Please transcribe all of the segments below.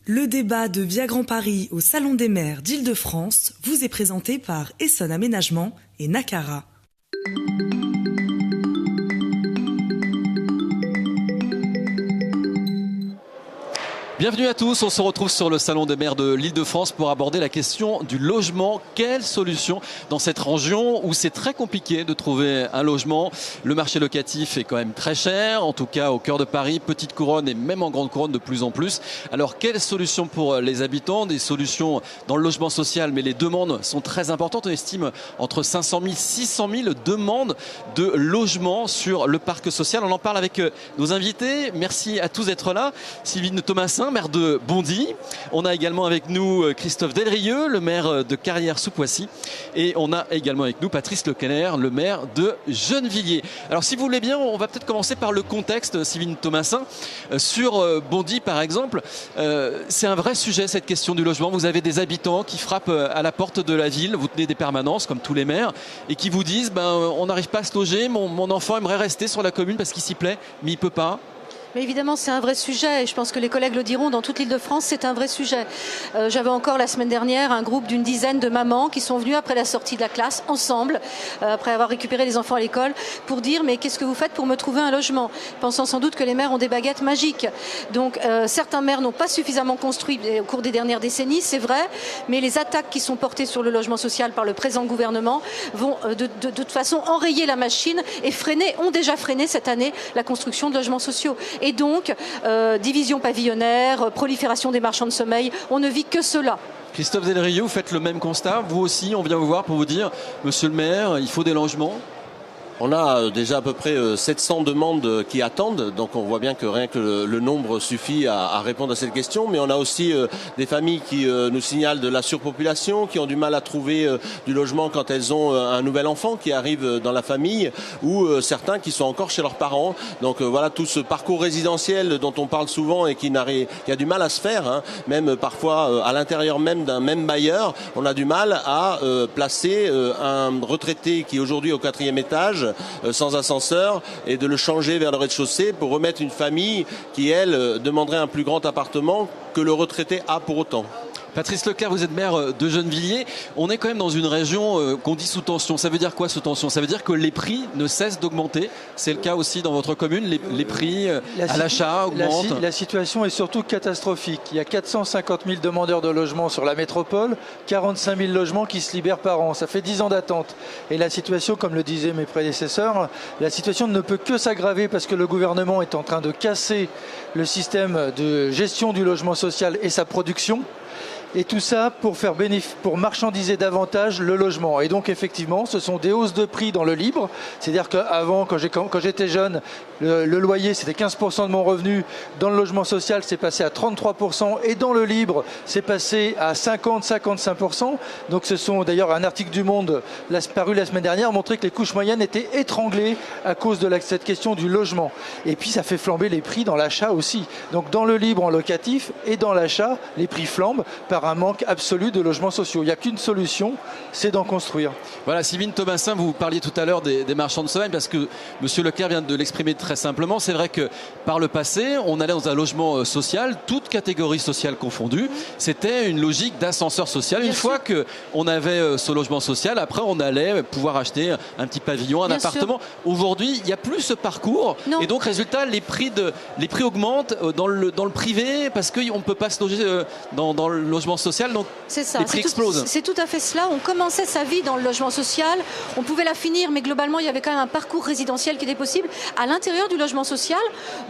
Le débat de Via Grand Paris au Salon des maires d'Île-de-France vous est présenté par Essonne Aménagement et Nacara. Bienvenue à tous, on se retrouve sur le Salon des maires de l'Île-de-France pour aborder la question du logement. Quelle solution dans cette région où c'est très compliqué de trouver un logement? Le marché locatif est quand même très cher, en tout cas au cœur de Paris, petite couronne et même en grande couronne de plus en plus. Alors quelle solution pour les habitants? Des solutions dans le logement social, mais les demandes sont très importantes. On estime entre 500 000 et 600 000 demandes de logement sur le parc social. On en parle avec nos invités. Merci à tous d'être là. Sylvine Thomasin, maire de Bondy. On a également avec nous Christophe Delrieux, le maire de Carrières-sous-Poissy. Et on a également avec nous Patrice Leclerc, le maire de Gennevilliers. Alors si vous voulez bien, on va peut-être commencer par le contexte, Sylvine Thomasin. Sur Bondy par exemple, c'est un vrai sujet cette question du logement. Vous avez des habitants qui frappent à la porte de la ville, vous tenez des permanences comme tous les maires, et qui vous disent on n'arrive pas à se loger, mon enfant aimerait rester sur la commune parce qu'il s'y plaît, mais il ne peut pas. Mais évidemment, c'est un vrai sujet et je pense que les collègues le diront, dans toute l'Île-de-France, c'est un vrai sujet. J'avais encore la semaine dernière un groupe d'une dizaine de mamans qui sont venues après la sortie de la classe, ensemble, après avoir récupéré les enfants à l'école, pour dire mais qu'est-ce que vous faites pour me trouver un logement? Pensant sans doute que les maires ont des baguettes magiques. Donc certains maires n'ont pas suffisamment construit au cours des dernières décennies, c'est vrai, mais les attaques qui sont portées sur le logement social par le présent gouvernement vont de toute façon enrayer la machine et ont déjà freiné cette année la construction de logements sociaux. Et donc, division pavillonnaire, prolifération des marchands de sommeil, on ne vit que cela. Christophe Delrieux, vous faites le même constat. Vous aussi, on vient vous voir pour vous dire, monsieur le maire, il faut des logements. On a déjà à peu près 700 demandes qui attendent, donc on voit bien que rien que le nombre suffit à répondre à cette question. Mais on a aussi des familles qui nous signalent de la surpopulation, qui ont du mal à trouver du logement quand elles ont un nouvel enfant qui arrive dans la famille, ou certains qui sont encore chez leurs parents. Donc voilà, tout ce parcours résidentiel dont on parle souvent et qui a du mal à se faire, hein. Même parfois à l'intérieur même d'un même bailleur, on a du mal à placer un retraité qui aujourd'hui est au 4e étage, sans ascenseur, et de le changer vers le rez-de-chaussée pour remettre une famille qui, elle, demanderait un plus grand appartement que le retraité a pour autant. Patrice Leclerc, vous êtes maire de Gennevilliers. On est quand même dans une région qu'on dit sous tension. Ça veut dire quoi sous tension? Ça veut dire que les prix ne cessent d'augmenter. C'est le cas aussi dans votre commune. Les prix à l'achat augmentent. La situation est surtout catastrophique. Il y a 450 000 demandeurs de logement sur la métropole, 45 000 logements qui se libèrent par an. Ça fait 10 ans d'attente. Et la situation, comme le disaient mes prédécesseurs, la situation ne peut que s'aggraver parce que le gouvernement est en train de casser le système de gestion du logement social et sa production. Et tout ça pour marchandiser davantage le logement. Et donc effectivement, ce sont des hausses de prix dans le libre. C'est-à-dire qu'avant, quand j'étais jeune, le loyer c'était 15% de mon revenu. Dans le logement social, c'est passé à 33%. Et dans le libre, c'est passé à 50-55%. Donc ce sont d'ailleurs un article du Monde paru la semaine dernière montrait que les couches moyennes étaient étranglées à cause de cette question du logement. Et puis ça fait flamber les prix dans l'achat aussi. Donc dans le libre en locatif et dans l'achat, les prix flambent par un manque absolu de logements sociaux. Il n'y a qu'une solution, c'est d'en construire. Voilà, Sylvine Thomasin, vous parliez tout à l'heure des marchands de sommeil, parce que monsieur Leclerc vient de l'exprimer très simplement. C'est vrai que par le passé, on allait dans un logement social, toute catégorie sociale confondue. C'était une logique d'ascenseur social. Une fois qu'on avait ce logement social, après on allait pouvoir acheter un petit pavillon, un appartement. Aujourd'hui, il n'y a plus ce parcours. Non. Et donc, résultat, les prix augmentent dans le privé parce qu'on ne peut pas se loger dans le logement social, donc les prix explosent. C'est tout à fait cela. On commençait sa vie dans le logement social, on pouvait la finir, mais globalement, il y avait quand même un parcours résidentiel qui était possible à l'intérieur du logement social,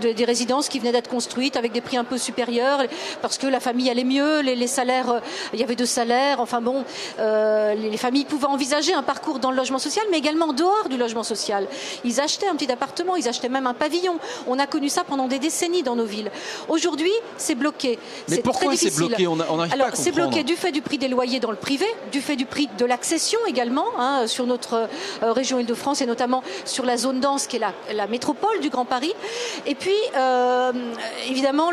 des résidences qui venaient d'être construites avec des prix un peu supérieurs, parce que la famille allait mieux, les salaires, il y avait 2 salaires, enfin bon, les familles pouvaient envisager un parcours dans le logement social, mais également en dehors du logement social. Ils achetaient un petit appartement, ils achetaient même un pavillon. On a connu ça pendant des décennies dans nos villes. Aujourd'hui, c'est bloqué. Mais pourquoi c'est bloqué? On n'arrive pas Alors, c'est bloqué du fait du prix des loyers dans le privé, du fait du prix de l'accession également, hein, sur notre région Île-de-France et notamment sur la zone dense qui est la métropole du Grand Paris. Et puis, évidemment,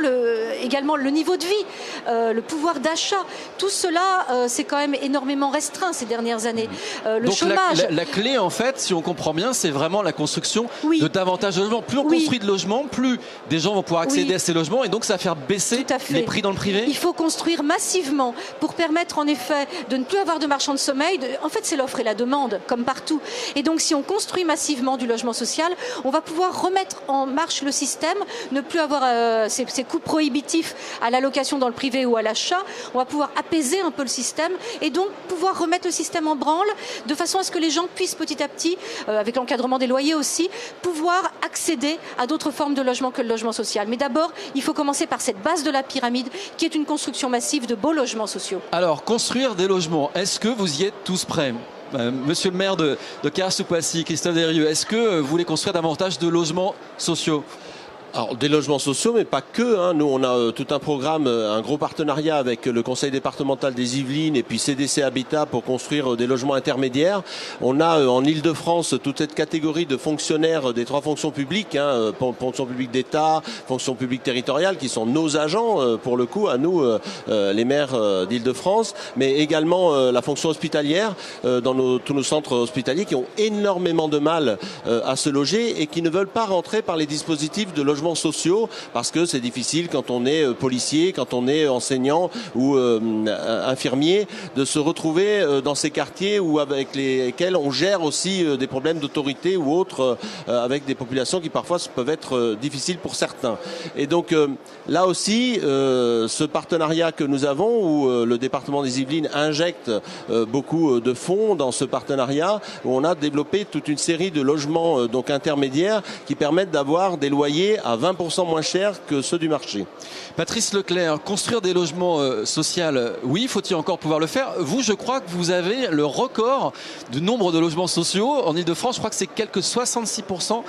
également le niveau de vie, le pouvoir d'achat. Tout cela, c'est quand même énormément restreint ces dernières années. Le Donc chômage. la clé, en fait, si on comprend bien, c'est vraiment la construction Oui. de davantage de logements. Plus on Oui. construit de logements, plus des gens vont pouvoir accéder Oui. à ces logements et donc ça va faire baisser Tout à fait. les prix dans le privé. Il faut construire massivement pour permettre en effet de ne plus avoir de marchands de sommeil. En fait, c'est l'offre et la demande, comme partout. Et donc, si on construit massivement du logement social, on va pouvoir remettre en marche le système, ne plus avoir ces coûts prohibitifs à la location dans le privé ou à l'achat. On va pouvoir apaiser un peu le système et donc pouvoir remettre le système en branle de façon à ce que les gens puissent petit à petit, avec l'encadrement des loyers aussi, pouvoir accéder à d'autres formes de logement que le logement social. Mais d'abord, il faut commencer par cette base de la pyramide qui est une construction massive de beaux logements sociaux. Alors, construire des logements, est-ce que vous y êtes tous prêts ? Monsieur le maire de Carhaix-sous-Poissy, Christophe Desrieux, est-ce que vous voulez construire davantage de logements sociaux ? Alors, des logements sociaux, mais pas que. Hein. Nous, on a tout un programme, un gros partenariat avec le Conseil départemental des Yvelines et puis CDC Habitat pour construire des logements intermédiaires. On a en Île-de-France toute cette catégorie de fonctionnaires des trois fonctions publiques, hein, fonction publique d'État, fonction publique territoriale, qui sont nos agents, pour le coup, à nous, les maires d'Île-de-France, mais également la fonction hospitalière dans tous nos centres hospitaliers qui ont énormément de mal à se loger et qui ne veulent pas rentrer par les dispositifs de logement sociaux parce que c'est difficile quand on est policier, quand on est enseignant ou infirmier de se retrouver dans ces quartiers où avec lesquels on gère aussi des problèmes d'autorité ou autres avec des populations qui parfois peuvent être difficiles pour certains. Et donc là aussi ce partenariat que nous avons où le département des Yvelines injecte beaucoup de fonds dans ce partenariat où on a développé toute une série de logements donc intermédiaires qui permettent d'avoir des loyers à 20% moins cher que ceux du marché. Patrice Leclerc, construire des logements sociaux, oui, faut-il encore pouvoir le faire ? Vous, je crois que vous avez le record du nombre de logements sociaux en Île-de-France. Je crois que c'est quelques 66%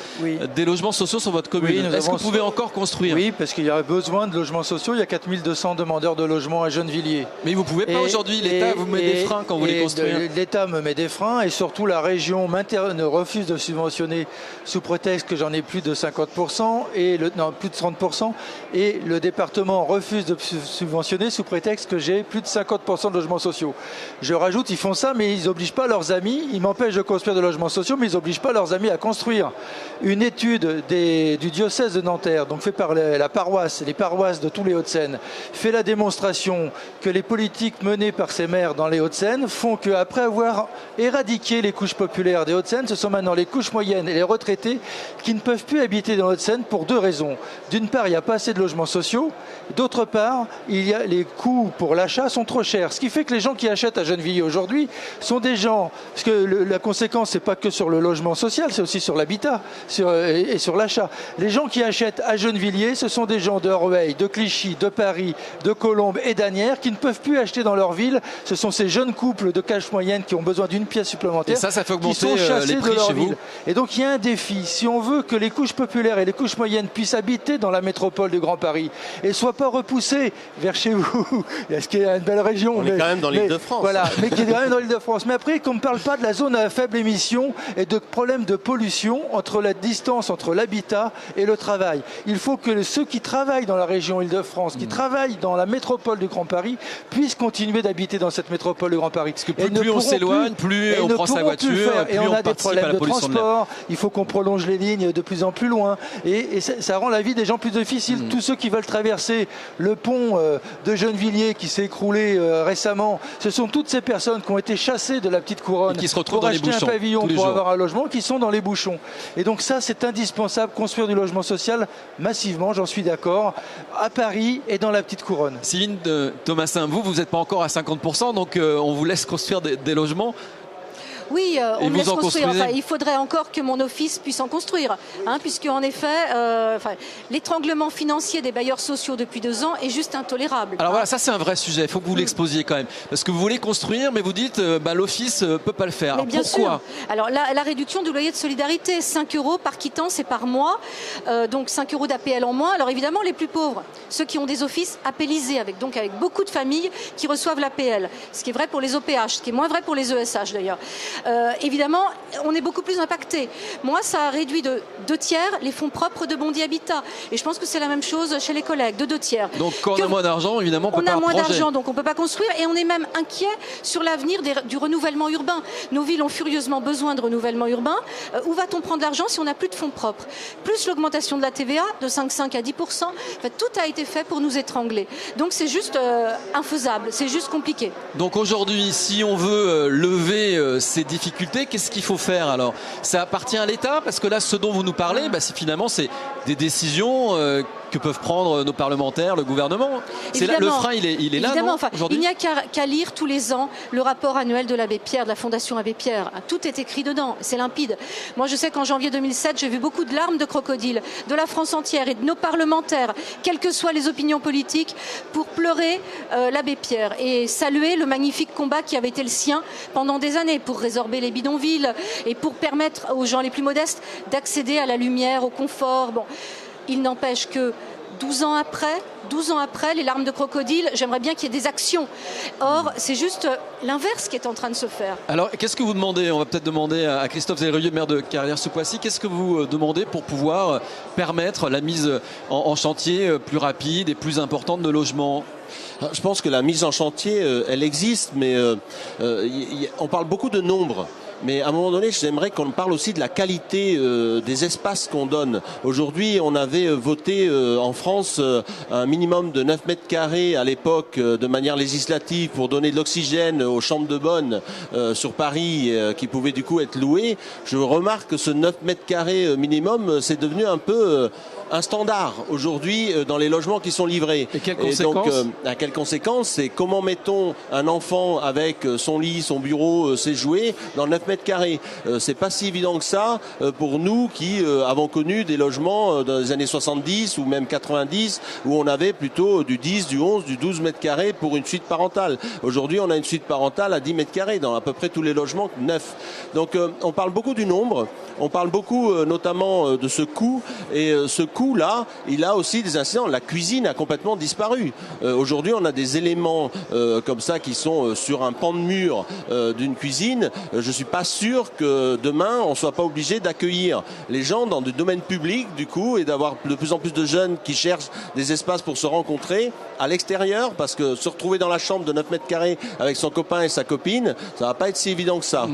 des logements sociaux sur votre commune. Oui, est-ce que vous pouvez encore construire ? Oui, parce qu'il y a besoin de logements sociaux. Il y a 4200 demandeurs de logements à Gennevilliers. Mais vous ne pouvez pas aujourd'hui. L'État vous met des freins quand vous les construisez. L'État me met des freins et surtout la région refuse de subventionner sous prétexte que j'en ai plus de 50% et plus de 30%, et le département refuse de subventionner sous prétexte que j'ai plus de 50% de logements sociaux. Je rajoute, ils font ça, mais ils n'obligent pas leurs amis, ils m'empêchent de construire de logements sociaux, mais ils n'obligent pas leurs amis à construire. Une étude du diocèse de Nanterre, donc fait par les paroisses de tous les Hauts-de-Seine, fait la démonstration que les politiques menées par ces maires dans les Hauts-de-Seine font qu'après avoir éradiqué les couches populaires des Hauts-de-Seine, ce sont maintenant les couches moyennes et les retraités qui ne peuvent plus habiter dans les Hauts-de-Seine pour deux raisons. D'une part, il n'y a pas assez de logements sociaux. D'autre part, les coûts pour l'achat sont trop chers. Ce qui fait que les gens qui achètent à Gennevilliers aujourd'hui sont des gens... Parce que la conséquence, c'est pas que sur le logement social, c'est aussi sur l'habitat et sur l'achat. Les gens qui achètent à Gennevilliers, ce sont des gens de Rueil, de Clichy, de Paris, de Colombes et d'Asnières qui ne peuvent plus acheter dans leur ville. Ce sont ces jeunes couples de classe moyenne qui ont besoin d'une pièce supplémentaire. Et ça fait augmenter qui sont chassés les prix de leur chez ville. vous. Et donc il y a un défi. Si on veut que les couches populaires et les couches moyennes puissent habiter dans la métropole du Grand Paris et ne soient pas repoussées vers chez vous, est-ce qu'il y a une belle région? On est quand même dans l'Île-de-France. Voilà, mais qui est quand même dans l'Île-de-France. Mais après, qu'on ne parle pas de la zone à faible émission et de problèmes de pollution entre la distance entre l'habitat et le travail. Il faut que ceux qui travaillent dans la région Île-de-France, qui travaillent dans la métropole du Grand Paris, puissent continuer d'habiter dans cette métropole du Grand Paris. Parce que plus on s'éloigne, plus on prend sa voiture, et plus on on a des participe à problèmes la de pollution de l'air. transport. Il faut qu'on prolonge les lignes de plus en plus loin. Et ça rend la vie des gens plus difficile. Tous ceux qui veulent traverser le pont de Gennevilliers qui s'est écroulé récemment, ce sont toutes ces personnes qui ont été chassées de la petite couronne et qui se retrouvent pour dans les acheter bouchons, un pavillon tous les pour jours. avoir un logement, qui sont dans les bouchons. Et donc ça, c'est indispensable, construire du logement social massivement, j'en suis d'accord, à Paris et dans la petite couronne. Sylvine Thomasin, vous n'êtes pas encore à 50%, donc on vous laisse construire des logements. Oui, on me laisse vous en construire. construisez? Enfin, il faudrait encore que mon office puisse en construire, puisque en effet, l'étranglement financier des bailleurs sociaux depuis 2 ans est juste intolérable. Alors voilà, ça c'est un vrai sujet, il faut que vous l'exposiez quand même. Parce que vous voulez construire, mais vous dites l'office ne peut pas le faire. Mais bien pourquoi? sûr. Alors la réduction du loyer de solidarité, 5 € par quittance et par mois, donc 5 € d'APL en moins. Alors évidemment, les plus pauvres, ceux qui ont des offices APLisés, avec beaucoup de familles qui reçoivent l'APL, ce qui est vrai pour les OPH, ce qui est moins vrai pour les ESH d'ailleurs. Évidemment, on est beaucoup plus impacté. Moi, ça a réduit de 2/3 les fonds propres de Bondy Habitat. Et je pense que c'est la même chose chez les collègues, de 2/3. Donc quand on a moins d'argent, évidemment, on peut pas a moins un projet. d'argent, donc on ne peut pas construire. Et on est même inquiet sur l'avenir du renouvellement urbain. Nos villes ont furieusement besoin de renouvellement urbain. Où va-t-on prendre l'argent si on n'a plus de fonds propres? Plus l'augmentation de la TVA de 5,5 à 10%. Tout a été fait pour nous étrangler. Donc c'est juste infaisable, c'est juste compliqué. Donc aujourd'hui, si on veut lever ces difficultés, qu'est-ce qu'il faut faire alors? Ça appartient à l'État? Parce que là, ce dont vous nous parlez, finalement, c'est des décisions que peuvent prendre nos parlementaires, le gouvernement. Le frein, il est là, non, aujourd'hui? Il n'y a qu'à lire tous les ans le rapport annuel de l'Abbé Pierre, de la Fondation Abbé Pierre. Tout est écrit dedans, c'est limpide. Moi, je sais qu'en janvier 2007, j'ai vu beaucoup de larmes de crocodile de la France entière et de nos parlementaires, quelles que soient les opinions politiques, pour pleurer l'Abbé Pierre et saluer le magnifique combat qui avait été le sien pendant des années pour résorber les bidonvilles et pour permettre aux gens les plus modestes d'accéder à la lumière, au confort. Bon, il n'empêche que 12 ans après, les larmes de crocodile, j'aimerais bien qu'il y ait des actions. Or, c'est juste l'inverse qui est en train de se faire. Alors, qu'est-ce que vous demandez? On va peut-être demander à Christophe Zellerieux, maire de Carrières-sous-Poissy, qu'est-ce que vous demandez pour pouvoir permettre la mise en chantier plus rapide et plus importante de logements? Je pense que la mise en chantier, elle existe, mais on parle beaucoup de nombre. Mais à un moment donné, j'aimerais qu'on parle aussi de la qualité des espaces qu'on donne. Aujourd'hui, on avait voté en France un minimum de 9 mètres carrés à l'époque de manière législative pour donner de l'oxygène aux chambres de bonne sur Paris qui pouvaient du coup être louées. Je remarque que ce 9 mètres carrés minimum, c'est devenu un peu un standard aujourd'hui dans les logements qui sont livrés. Et quelles conséquences? À quelles conséquences? C'est comment mettons un enfant avec son lit, son bureau, ses jouets dans 9 mètres carrés. C'est pas si évident que ça pour nous qui avons connu des logements dans les années 70 ou même 90 où on avait plutôt du 10, du 11, du 12 mètres carrés pour une suite parentale. Aujourd'hui, on a une suite parentale à 10 mètres carrés dans à peu près tous les logements neufs. Donc on parle beaucoup du nombre, on parle beaucoup notamment de ce coût, et ce coût-là, il a aussi des incidents. La cuisine a complètement disparu. Aujourd'hui, on a des éléments comme ça qui sont sur un pan de mur d'une cuisine. Je suis pas sûr que demain, on soit pas obligé d'accueillir les gens dans du domaine public, du coup, et d'avoir de plus en plus de jeunes qui cherchent des espaces pour se rencontrer à l'extérieur, parce que se retrouver dans la chambre de 9 mètres carrés avec son copain et sa copine, ça va pas être si évident que ça.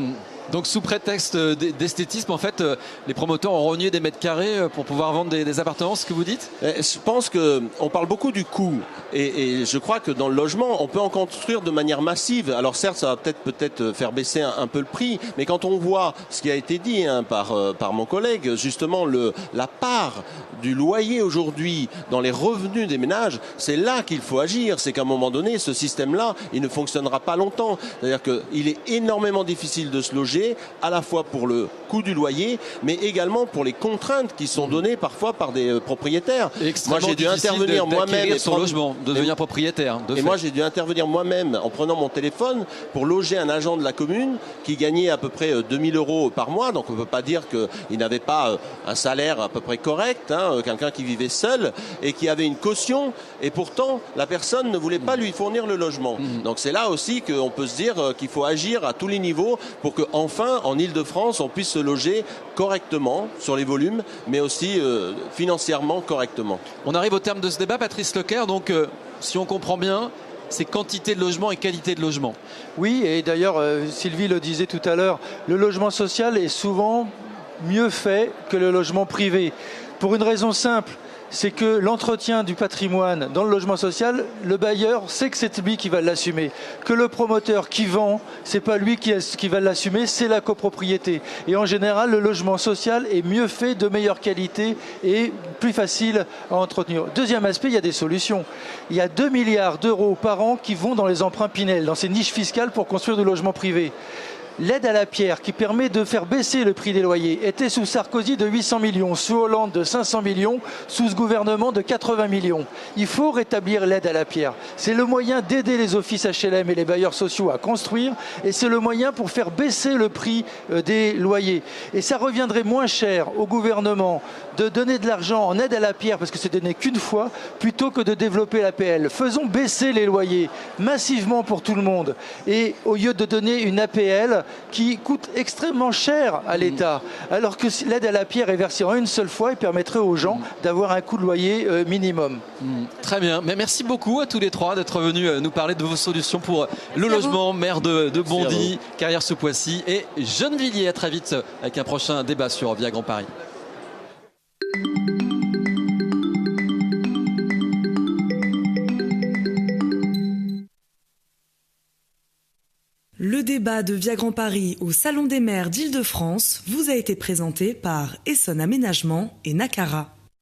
Donc sous prétexte d'esthétisme, en fait, les promoteurs ont rogné des mètres carrés pour pouvoir vendre des appartements, c'est ce que vous dites? Je pense qu'on parle beaucoup du coût, et je crois que dans le logement, on peut en construire de manière massive. Alors certes, ça va peut-être faire baisser un peu le prix, mais quand on voit ce qui a été dit par mon collègue, justement la part du loyer aujourd'hui dans les revenus des ménages, c'est là qu'il faut agir. C'est qu'à un moment donné, ce système-là, il ne fonctionnera pas longtemps. C'est-à-dire qu'il est énormément difficile de se loger, à la fois pour le coût du loyer, mais également pour les contraintes qui sont données parfois par des propriétaires. Moi, j'ai dû intervenir moi-même son logement, de devenir propriétaire. Moi, j'ai dû intervenir moi-même en prenant mon téléphone pour loger un agent de la commune qui gagnait à peu près 2000 € par mois. Donc, on ne peut pas dire qu'il n'avait pas un salaire à peu près correct, quelqu'un qui vivait seul et qui avait une caution. Et pourtant, la personne ne voulait pas lui fournir le logement. Donc, c'est là aussi qu'on peut se dire qu'il faut agir à tous les niveaux pour que enfin, en Ile-de-France, on puisse se loger correctement sur les volumes, mais aussi financièrement correctement. On arrive au terme de ce débat, Patrice Leclerc. Donc, si on comprend bien, c'est quantité de logement et qualité de logement. Oui, et d'ailleurs, Sylvie le disait tout à l'heure, le logement social est souvent mieux fait que le logement privé. Pour une raison simple, c'est que l'entretien du patrimoine dans le logement social, le bailleur sait que c'est lui qui va l'assumer. Que le promoteur qui vend, c'est pas lui qui va l'assumer, c'est la copropriété. Et en général, le logement social est mieux fait, de meilleure qualité et plus facile à entretenir. Deuxième aspect, il y a des solutions. Il y a 2 milliards d'euros par an qui vont dans les emprunts Pinel, dans ces niches fiscales pour construire du logement privé. L'aide à la pierre qui permet de faire baisser le prix des loyers était sous Sarkozy de 800 millions, sous Hollande de 500 millions, sous ce gouvernement de 80 millions. Il faut rétablir l'aide à la pierre. C'est le moyen d'aider les offices HLM et les bailleurs sociaux à construire et c'est le moyen pour faire baisser le prix des loyers. Et ça reviendrait moins cher au gouvernement de donner de l'argent en aide à la pierre parce que c'est donné qu'une fois plutôt que de développer l'APL. Faisons baisser les loyers massivement pour tout le monde et au lieu de donner une APL qui coûte extrêmement cher à l'État, alors que l'aide à la pierre est versée en une seule fois et permettrait aux gens d'avoir un coût de loyer minimum. Très bien, mais merci beaucoup à tous les trois d'être venus nous parler de vos solutions pour le logement. Maire de Bondy, Carrières-sous-Poissy et Gennevilliers. À très vite avec un prochain débat sur Via Grand Paris. Le débat de Via Grand Paris au Salon des maires d'Île-de-France vous a été présenté par Essonne Aménagement et Nacara.